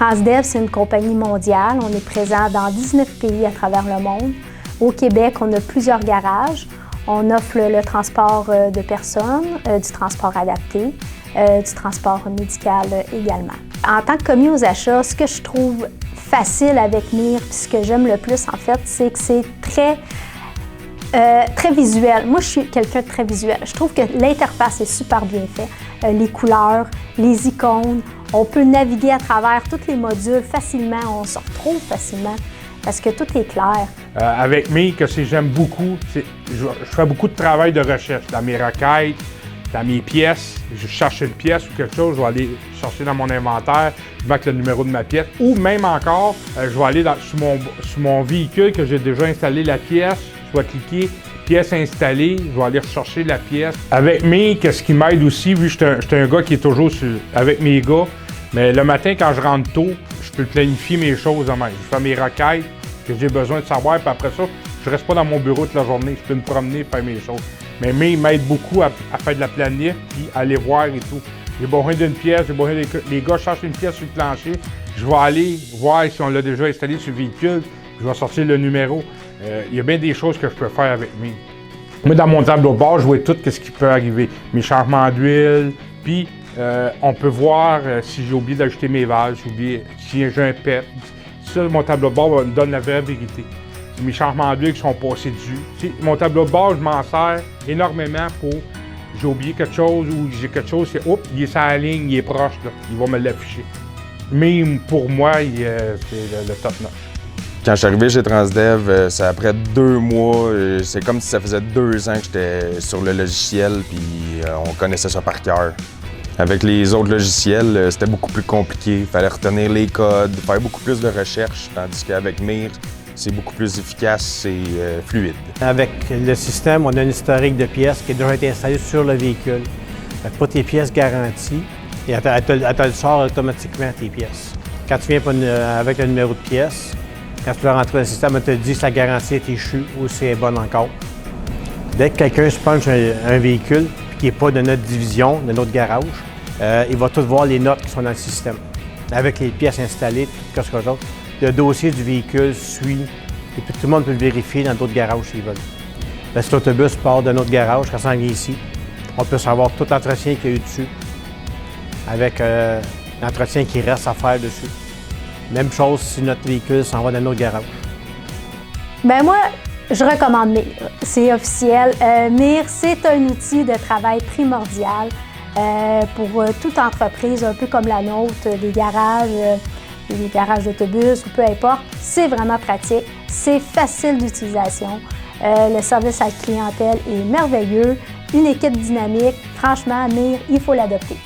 Transdev, c'est une compagnie mondiale. On est présent dans 19 pays à travers le monde. Au Québec, on a plusieurs garages. On offre le transport de personnes, du transport adapté, du transport médical également. En tant que commis aux achats, ce que je trouve facile avec MIR, puis ce que j'aime le plus en fait, c'est que c'est très visuel. Moi, je suis quelqu'un de très visuel. Je trouve que l'interface est super bien faite. Les couleurs, les icônes, on peut naviguer à travers tous les modules facilement, on se retrouve facilement parce que tout est clair. Avec MIR, ce que j'aime beaucoup, je fais beaucoup de travail de recherche dans mes requêtes, dans mes pièces. Je cherche une pièce ou quelque chose, je vais aller chercher dans mon inventaire, je vais avec le numéro de ma pièce. Ou même encore, je vais aller sur mon véhicule que j'ai déjà installé la pièce, je vais cliquer pièce installée, je vais aller rechercher la pièce. Avec MIR, ce qui m'aide aussi, vu que je suis un gars qui est toujours avec mes gars, mais le matin quand je rentre tôt, je peux planifier mes choses en même. Je fais mes requêtes que j'ai besoin de savoir, puis après ça, je reste pas dans mon bureau toute la journée, je peux me promener et faire mes choses. Mais MIR m'aide beaucoup à faire de la planif, puis à aller voir et tout. J'ai besoin d'une pièce, j'ai besoin les gars cherchent une pièce sur le plancher, je vais aller voir si on l'a déjà installé sur le véhicule, je vais sortir le numéro. Il y a bien des choses que je peux faire avec MIR. Moi, dans mon tableau de bord, je vois tout ce qui peut arriver. Mes changements d'huile, puis on peut voir si j'ai oublié d'ajouter mes vases, si j'ai un pet. Ça, mon tableau de bord me donne la vraie vérité. Mes changements d'huile qui sont passés dessus. Mon tableau de bord, je m'en sers énormément pour j'ai oublié quelque chose ou j'ai quelque chose, c'est oups, il est sur la ligne, il est proche, là, il va me l'afficher. Mais pour moi, c'est le top notch. Quand je suis arrivé chez Transdev, c'est après 2 mois, c'est comme si ça faisait 2 ans que j'étais sur le logiciel, puis on connaissait ça par cœur. Avec les autres logiciels, c'était beaucoup plus compliqué. Il fallait retenir les codes, faire beaucoup plus de recherche, tandis qu'avec MIR, c'est beaucoup plus efficace et fluide. Avec le système, on a un historique de pièces qui a déjà été installé sur le véhicule. Pas tes pièces garanties, et elle te le sort automatiquement, tes pièces. Quand tu viens avec le numéro de pièce, quand tu vas rentrer dans le système, elle te dit si la garantie est échue ou si elle est bonne encore. Dès que quelqu'un se penche un véhicule qui n'est pas de notre division, de notre garage, il va tout voir les notes qui sont dans le système. Avec les pièces installées, tout ce que d'autre. Le dossier du véhicule suit, et puis tout le monde peut le vérifier dans d'autres garages s'ils veulent. Si l'autobus part de notre garage, quand ça vient ici, on peut savoir tout l'entretien qu'il y a eu dessus, avec l'entretien qui reste à faire dessus. Même chose si notre véhicule s'en va dans notre garage. Bien moi, je recommande MIR. C'est officiel. MIR, c'est un outil de travail primordial pour toute entreprise, un peu comme la nôtre, des garages d'autobus ou peu importe. C'est vraiment pratique, c'est facile d'utilisation. Le service à la clientèle est merveilleux. Une équipe dynamique. Franchement, MIR, il faut l'adopter.